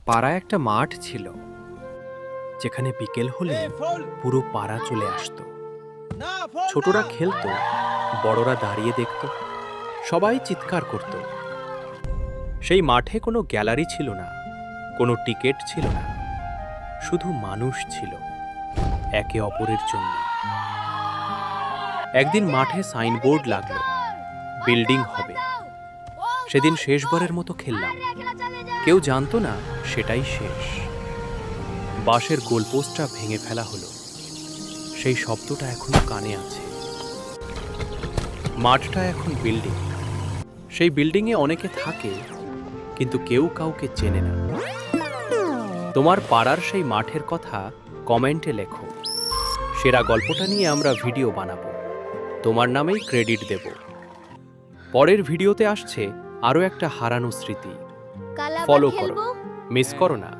পাড়ায় একটা মাঠ ছিল, যেখানে বিকেল হলে পুরো পাড়া চলে আসতো। ছোটরা খেলতো, বড়রা দাঁড়িয়ে দেখত, সবাই চিৎকার করত। সেই মাঠে কোনো গ্যালারি ছিল না, কোনো টিকিট ছিল না, শুধু মানুষ ছিল একে অপরের জন্য। একদিন মাঠে সাইনবোর্ড লাগলো, বিল্ডিং হবে। সেদিন শেষবারের মতো খেললাম। কেউ জানতো না সেটাই শেষ। বাঁশের গোলপোস্টটা ভেঙে ফেলা হলো, সেই শব্দটা এখনো কানে আছে। মাঠটা এখন বিল্ডিং, সেই বিল্ডিংয়ে অনেকে থাকে, কিন্তু কেউ কাউকে চেনে না। তোমার পাড়ার সেই মাঠের কথা কমেন্টে লেখো। সেরা গল্পটা নিয়ে আমরা ভিডিও বানাবো, তোমার নামেই ক্রেডিট দেব। পরের ভিডিওতে আসছে আরও একটা হারানো স্মৃতি। ফলো করো, মিস করো না।